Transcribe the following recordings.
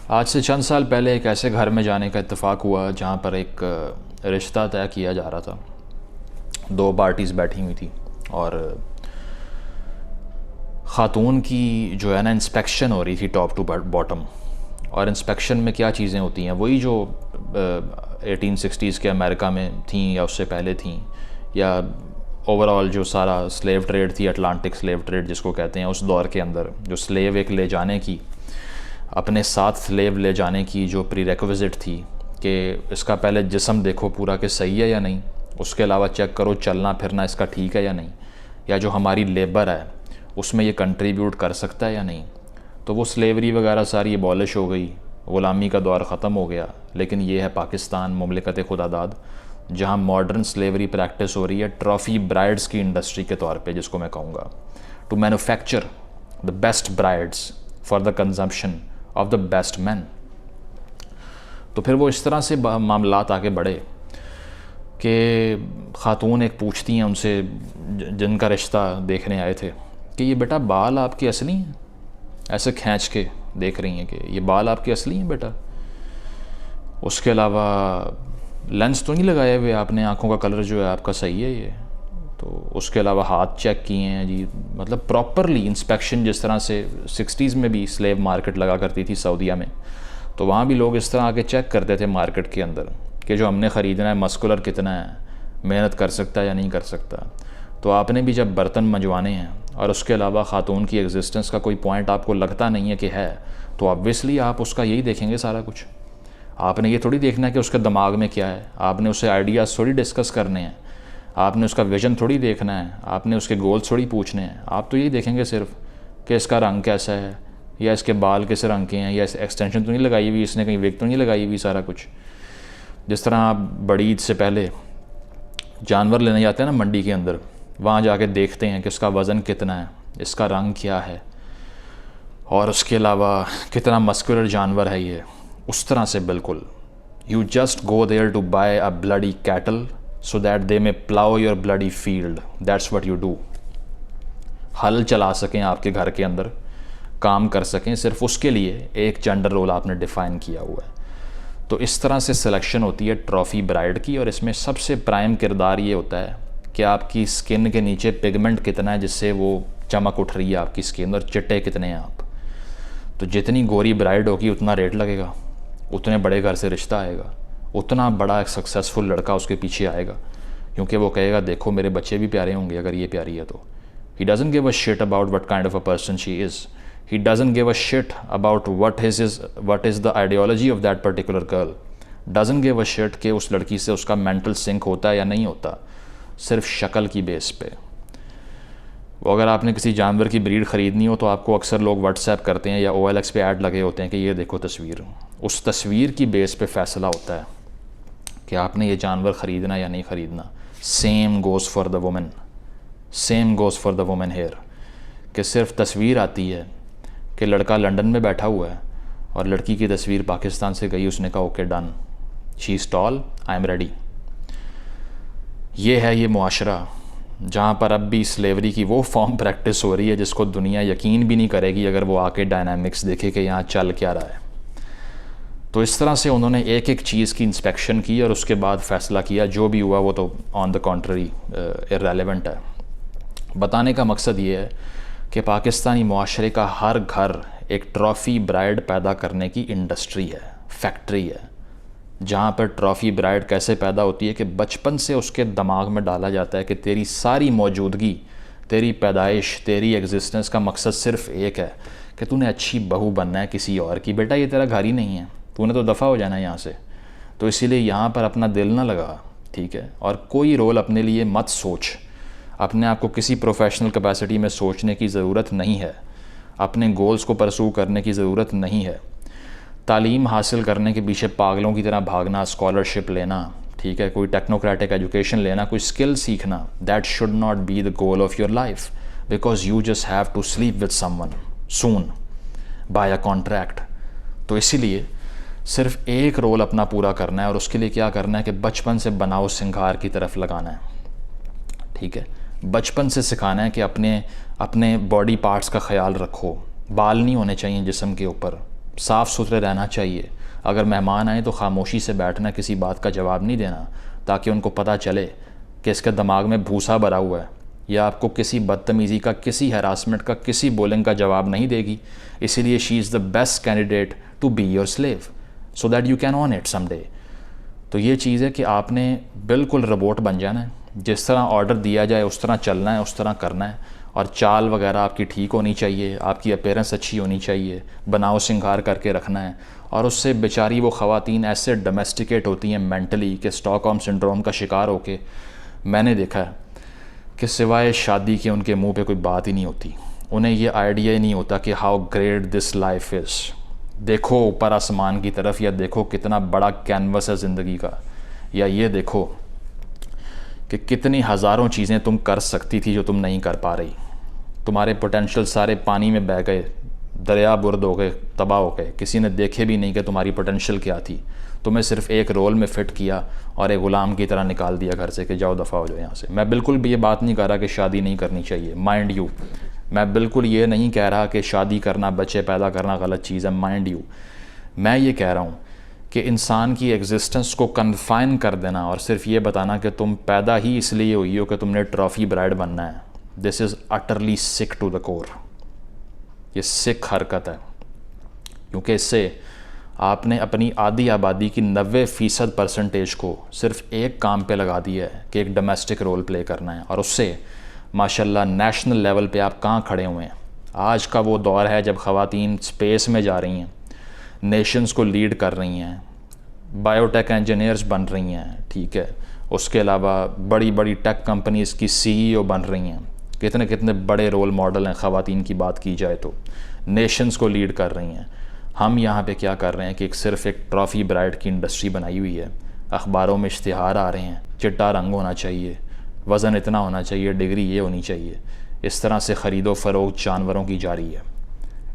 आज से चंद साल पहले एक ऐसे घर में जाने का इत्तेफाक हुआ जहाँ पर एक रिश्ता तय किया जा रहा था। दो पार्टीज़ बैठी हुई थी और ख़ातून की जो है ना इंस्पेक्शन हो रही थी टॉप टू बॉटम। और इंस्पेक्शन में क्या चीज़ें होती हैं, वही जो 1860s के अमेरिका में थी या उससे पहले थी, या ओवरऑल जो सारा स्लेव ट्रेड थी, अटलांटिक स्लेव ट्रेड जिसको कहते हैं, उस दौर के अंदर जो स्लेव एक ले जाने की, अपने साथ स्लेव ले जाने की जो प्रीरेक्विजिट थी कि इसका पहले जिस्म देखो पूरा कि सही है या नहीं, उसके अलावा चेक करो चलना फिरना इसका ठीक है या नहीं, या जो हमारी लेबर है उसमें ये कंट्रीब्यूट कर सकता है या नहीं। तो वो स्लेवरी वगैरह सारी एबॉलिश हो गई, ग़ुलामी का दौर ख़त्म हो गया। लेकिन ये है पाकिस्तान, मुमलिकत खुदादाद, जहाँ मॉडर्न स्लेवरी प्रैक्टिस हो रही है ट्रॉफ़ी ब्राइड्स की इंडस्ट्री के तौर पे, जिसको मैं कहूँगा to manufacture the best brides for the consumption of the best man. तो फिर वो इस तरह से मामलात आगे बढ़े कि ख़ातून एक पूछती हैं उनसे जिनका रिश्ता देखने आए थे कि ये बेटा बाल आपके असली हैं, ऐसे खींच के देख रही हैं कि ये बाल आपके असली हैं बेटा, उसके अलावा लेंस तो नहीं लगाए हुए आपने, आँखों का कलर जो है आपका सही है ये, तो उसके अलावा हाथ चेक किए हैं जी, मतलब प्रॉपरली इंस्पेक्शन। जिस तरह से 60s में भी स्लेव मार्केट लगा करती थी सऊदीया में, तो वहाँ भी लोग इस तरह आके चेक करते थे मार्केट के अंदर कि जो हमने ख़रीदना है मस्कुलर कितना है, मेहनत कर सकता है या नहीं कर सकता। तो आपने भी जब बर्तन मंजवाने हैं और उसके अलावा ख़ातून की एग्जिस्टेंस का कोई पॉइंट आपको लगता नहीं है कि है, तो ऑब्वियसली आप उसका यही देखेंगे सारा कुछ। आपने ये थोड़ी देखना है कि उसके दिमाग में क्या है, आपने उससे आइडियाज़ थोड़ी डिस्कस करने हैं, आपने उसका विज़न थोड़ी देखना है, आपने उसके गोल्स थोड़ी पूछने हैं। आप तो यही देखेंगे सिर्फ कि इसका रंग कैसा है, या इसके बाल किस रंग के हैं, या एक्सटेंशन तो नहीं लगाई हुई इसने, कहीं विग तो नहीं लगाई हुई, सारा कुछ। जिस तरह आप बड़ी ईद से पहले जानवर लेने जाते हैं ना मंडी के अंदर, वहाँ जाके देखते हैं कि उसका वज़न कितना है, इसका रंग क्या है, और उसके अलावा कितना मस्कुलर जानवर है ये, उस तरह से बिल्कुल। You just go there to buy a bloody cattle so that they may plow your bloody field. That's what you do. हल चला सकें, आपके घर के अंदर काम कर सकें, सिर्फ उसके लिए एक जेंडर रोल आपने डिफ़ाइन किया हुआ है। तो इस तरह से सिलेक्शन होती है ट्रॉफ़ी ब्राइड की, और इसमें सबसे प्राइम किरदार ये होता है कि आपकी स्किन के नीचे पिगमेंट कितना है जिससे वो चमक उठ रही है आपकी स्किन, और चिट्टे कितने हैं आप। तो जितनी गोरी ब्राइड होगी उतना रेट लगेगा, उतने बड़े घर से रिश्ता आएगा, उतना बड़ा एक सक्सेसफुल लड़का उसके पीछे आएगा, क्योंकि वो कहेगा देखो मेरे बच्चे भी प्यारे होंगे अगर ये प्यारी है तो। He doesn't give a shit about what kind of a person she is, he doesn't give a shit about what is the ideology of that particular girl, doesn't give a shit कि उस लड़की से उसका mental sink होता है या नहीं होता, सिर्फ शक्ल की बेस पे। वो अगर आपने किसी जानवर की ब्रीड ख़रीदनी हो तो आपको अक्सर लोग व्हाट्सएप करते हैं या OLX पे ऐड लगे होते हैं कि ये देखो तस्वीर, उस तस्वीर की बेस पे फ़ैसला होता है कि आपने ये जानवर ख़रीदना या नहीं ख़रीदना। Same goes for the women, same goes for the women hair, कि सिर्फ तस्वीर आती है कि लड़का लंदन में बैठा हुआ है और लड़की की तस्वीर पाकिस्तान से गई, उसने कहा okay done, she is tall, I am ready. ये है ये मुआशरा जहाँ पर अब भी स्लेवरी की वो फॉर्म प्रैक्टिस हो रही है जिसको दुनिया यकीन भी नहीं करेगी अगर वो आके डायनामिक्स देखे कि यहाँ चल क्या रहा है। तो इस तरह से उन्होंने एक एक चीज़ की इंस्पेक्शन की और उसके बाद फ़ैसला किया। जो भी हुआ वो तो ऑन द कॉन्ट्ररी इररेलेवेंट है। बताने का मकसद ये है कि पाकिस्तानी मुआशरे का हर घर एक ट्रॉफ़ी ब्राइड पैदा करने की इंडस्ट्री है, फैक्ट्री है, जहाँ पर ट्रॉफ़ी ब्राइड कैसे पैदा होती है कि बचपन से उसके दिमाग में डाला जाता है कि तेरी सारी मौजूदगी, तेरी पैदाइश, तेरी एग्जिस्टेंस का मकसद सिर्फ़ एक है कि तूने अच्छी बहू बनना है किसी और की। बेटा ये तेरा घर ही नहीं है, तूने तो दफ़ा हो जाना है यहाँ से। तो इसीलिए यहाँ पर अपना दिल ना लगा, ठीक है, और कोई रोल अपने लिए मत सोच। अपने आप को किसी प्रोफेशनल कैपेसिटी में सोचने की ज़रूरत नहीं है, अपने गोल्स को परसू करने की ज़रूरत नहीं है। तालीम हासिल करने के पीछे पागलों की तरह भागना, स्कॉलरशिप लेना, ठीक है, कोई टेक्नोक्रेटिक एजुकेशन लेना, कोई स्किल सीखना, that should not be the goal of your life, because you just have to sleep with someone soon by a contract. तो इसीलिए सिर्फ एक रोल अपना पूरा करना है, और उसके लिए क्या करना है कि बचपन से बनाओ सिंगार की तरफ लगाना है, ठीक है। बचपन से सिखाना है कि अपने बॉडी पार्ट्स का ख्याल रखो। बाल नहीं होने चाहिए जिस्म के ऊपर, साफ़ सुथरे रहना चाहिए। अगर मेहमान आए तो खामोशी से बैठना, किसी बात का जवाब नहीं देना, ताकि उनको पता चले कि इसके दिमाग में भूसा भरा हुआ है, या आपको किसी बदतमीज़ी का, किसी हरासमेंट का, किसी बोलिंग का जवाब नहीं देगी। इसीलिए she is the best candidate to be your slave so that you can on it someday. तो ये चीज़ है कि आपने बिल्कुल रोबोट बन जाना है, जिस तरह ऑर्डर दिया जाए उस तरह चलना है, उस तरह करना है। और चाल वगैरह आपकी ठीक होनी चाहिए, आपकी अपीयरेंस अच्छी होनी चाहिए, बनाव सिंगार करके रखना है। और उससे बेचारी वो ख़वातीन ऐसे डोमेस्टिकेट होती हैं मेंटली कि स्टॉकहोम सिंड्रोम का शिकार होके मैंने देखा है कि सिवाय शादी के उनके मुंह पे कोई बात ही नहीं होती। उन्हें ये आइडिया ही नहीं होता कि how great this life is. देखो ऊपर आसमान की तरफ, या देखो कितना बड़ा कैनवस है ज़िंदगी का, या ये देखो कि कितनी हज़ारों चीज़ें तुम कर सकती थी जो तुम नहीं कर पा रही। तुम्हारे पोटेंशियल सारे पानी में बह गए, दरिया बुर्द हो गए, तबाह हो गए। किसी ने देखे भी नहीं कि तुम्हारी पोटेंशियल क्या थी। तुम्हें सिर्फ एक रोल में फ़िट किया और एक ग़ुलाम की तरह निकाल दिया घर से कि जाओ दफ़ा हो जाओ यहाँ से। मैं बिल्कुल भी ये बात नहीं कर रहा कि शादी नहीं करनी चाहिए, माइंड यू। मैं बिल्कुल ये नहीं कह रहा कि शादी करना, बच्चे पैदा करना गलत चीज़ है, माइंड यू। मैं ये कह रहा हूँ कि इंसान की एग्जिस्टेंस को कन्फाइन कर देना और सिर्फ ये बताना कि तुम पैदा ही इसलिए हुई हो कि तुमने ट्रॉफ़ी ब्राइड बनना है, this is utterly sick to the core. ये सिक हरकत है, क्योंकि इससे आपने अपनी आधी आबादी की 90% परसेंटेज को सिर्फ एक काम पे लगा दिया है कि एक डोमेस्टिक रोल प्ले करना है। और उससे माशाल्लाह नेशनल लेवल पे आप कहाँ खड़े हुए हैं। आज का वो दौर है जब ख़वातीन स्पेस में जा रही हैं, नेशंस को लीड कर रही हैं, बायोटेक इंजीनियर्स बन रही हैं, ठीक है। उसके अलावा बड़ी बड़ी टेक कंपनीज़ की CEO बन रही हैं। कितने कितने बड़े रोल मॉडल हैं ख़वातीन की बात की जाए तो, नेशंस को लीड कर रही हैं। हम यहाँ पे क्या कर रहे हैं कि सिर्फ एक ट्रॉफ़ी ब्राइड की इंडस्ट्री बनाई हुई है। अखबारों में इश्तिहार आ रहे हैं, चिट्टा रंग होना चाहिए, वज़न इतना होना चाहिए, डिग्री ये होनी चाहिए। इस तरह से ख़रीदो फ़रोख्त जानवरों की जारी है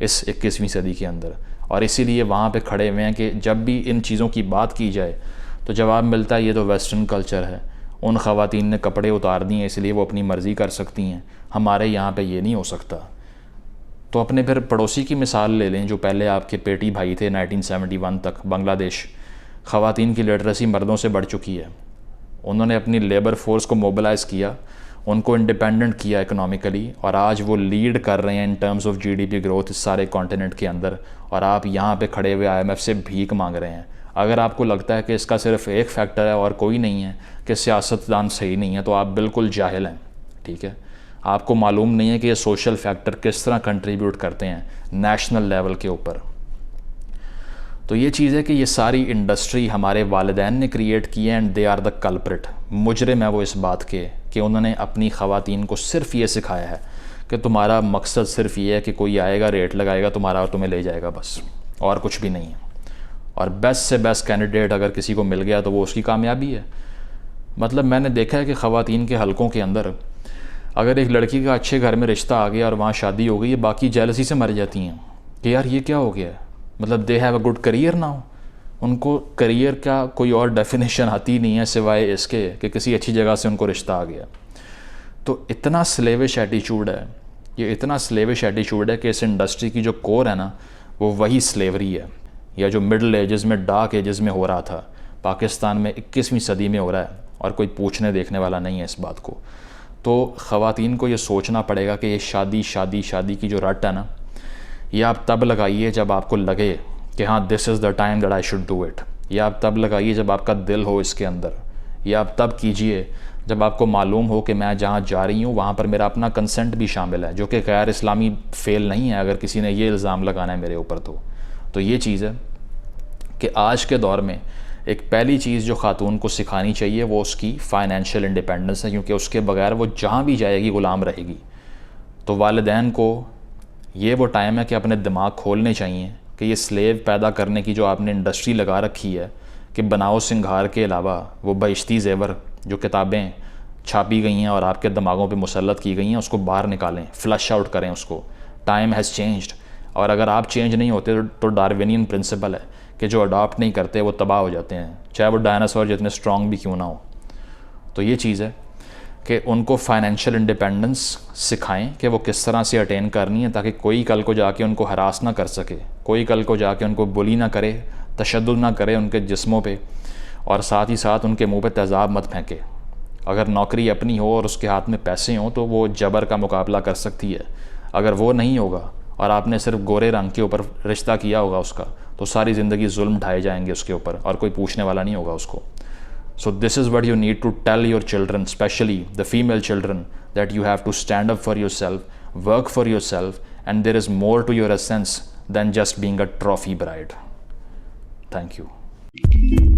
इस 21वीं सदी के अंदर। और इसीलिए वहाँ पे खड़े हुए हैं कि जब भी इन चीज़ों की बात की जाए तो जवाब मिलता है ये तो वेस्टर्न कल्चर है, उन ख़वातीन ने कपड़े उतार दिए इसलिए वो अपनी मर्ज़ी कर सकती हैं, हमारे यहाँ पे ये नहीं हो सकता। तो अपने फिर पड़ोसी की मिसाल ले लें जो पहले आपके पेटी भाई थे 1971 तक, बांग्लादेश। ख़वातीन की लिटरेसी मर्दों से बढ़ चुकी है। उन्होंने अपनी लेबर फोर्स को मोबिलाइज़ किया, उनको इंडिपेंडेंट किया इकोनॉमिकली, और आज वो लीड कर रहे हैं in terms of GDP growth इस सारे कॉन्टिनेंट के अंदर। और आप यहाँ पे खड़े हुए IMF से भीख मांग रहे हैं। अगर आपको लगता है कि इसका सिर्फ एक फैक्टर है और कोई नहीं है, कि सियासतदान सही नहीं है, तो आप बिल्कुल जाहिल हैं, ठीक है। आपको मालूम नहीं है कि ये सोशल फैक्टर किस तरह कंट्रीब्यूट करते हैं नेशनल लेवल के ऊपर। तो ये चीज़ है कि ये सारी इंडस्ट्री हमारे वालिदैन ने क्रिएट की है, and they are the culprit. मुजरिम है वो इस बात के कि उन्होंने अपनी ख़वातीन को सिर्फ ये सिखाया है कि तुम्हारा मकसद सिर्फ ये है कि कोई आएगा, रेट लगाएगा तुम्हारा और तुम्हें ले जाएगा, बस, और कुछ भी नहीं है। और बेस्ट से बेस्ट कैंडिडेट अगर किसी को मिल गया तो वो उसकी कामयाबी है। मतलब मैंने देखा है कि ख़वातीन के हलकों के अंदर अगर एक लड़की का अच्छे घर में रिश्ता आ गया और वहाँ शादी हो गई, ये बाकी जेलसी से मर जाती हैं कि यार ये क्या हो गया। मतलब they have a good career now. उनको करियर का कोई और डेफिनेशन आती नहीं है सिवाय इसके कि किसी अच्छी जगह से उनको रिश्ता आ गया। तो इतना स्लेविश एटीट्यूड है, ये इतना स्लेविश एटीट्यूड है कि इस इंडस्ट्री की जो कोर है ना, वो वही स्लेवरी है, या जो मिडल एजेस में, डार्क एजेस में हो रहा था, पाकिस्तान में 21वीं सदी में हो रहा है, और कोई पूछने देखने वाला नहीं है इस बात को। तो ख़वातीन को ये सोचना पड़ेगा कि ये शादी शादी शादी की जो रट है ना, ये आप तब लगाइए जब आपको लगे कि हाँ this is the time that I should do it. ये आप तब लगाइए जब आपका दिल हो इसके अंदर। ये आप तब कीजिए जब आपको मालूम हो कि मैं जहाँ जा रही हूँ वहाँ पर मेरा अपना कंसेंट भी शामिल है, जो कि गैर इस्लामी फ़ेल नहीं है अगर किसी ने ये इल्ज़ाम लगाना है मेरे ऊपर। तो ये चीज़ है कि आज के दौर में एक पहली चीज़ जो ख़ातून को सिखानी चाहिए वो उसकी फ़ाइनेंशियल इंडिपेंडेंस है, क्योंकि उसके बगैर वो जहाँ भी जाएगी ग़ुलाम रहेगी। तो वालिदैन को ये वो टाइम है कि अपने दिमाग खोलने चाहिए कि ये स्लेव पैदा करने की जो आपने इंडस्ट्री लगा रखी है कि बनाओ सिंगार के अलावा वो बहिश्ती ज़ेवर जो किताबें छापी गई हैं और आपके दिमागों पे मुसल्लत की गई हैं, उसको बाहर निकालें, फ्लश आउट करें उसको। टाइम हैज़ चेंज्ड, और अगर आप चेंज नहीं होते तो डार्विनियन प्रिंसिपल है कि जो अडॉप्ट नहीं करते वो तबाह हो जाते हैं, चाहे वो डायनासोर जितने स्ट्रॉन्ग भी क्यों ना हो। तो ये चीज़ है। कि उनको फाइनेंशियल इंडिपेंडेंस सिखाएं कि वो किस तरह से अटेन करनी है, ताकि कोई कल को जाके उनको हरास ना कर सके, कोई कल को जाके उनको बुली ना करे, तशद्दुद ना करे उनके जिस्मों पे, और साथ ही साथ उनके मुंह पे तेज़ाब मत फेंके। अगर नौकरी अपनी हो और उसके हाथ में पैसे हों तो वो जबर का मुकाबला कर सकती है। अगर वो नहीं होगा और आपने सिर्फ गोरे रंग के ऊपर रिश्ता किया होगा उसका, तो सारी ज़िंदगी जुल्म ढाए जाएंगे उसके ऊपर और कोई पूछने वाला नहीं होगा उसको। So this is what you need to tell your children, especially the female children, that you have to stand up for yourself, work for yourself, and there is more to your essence than just being a trophy bride. Thank you.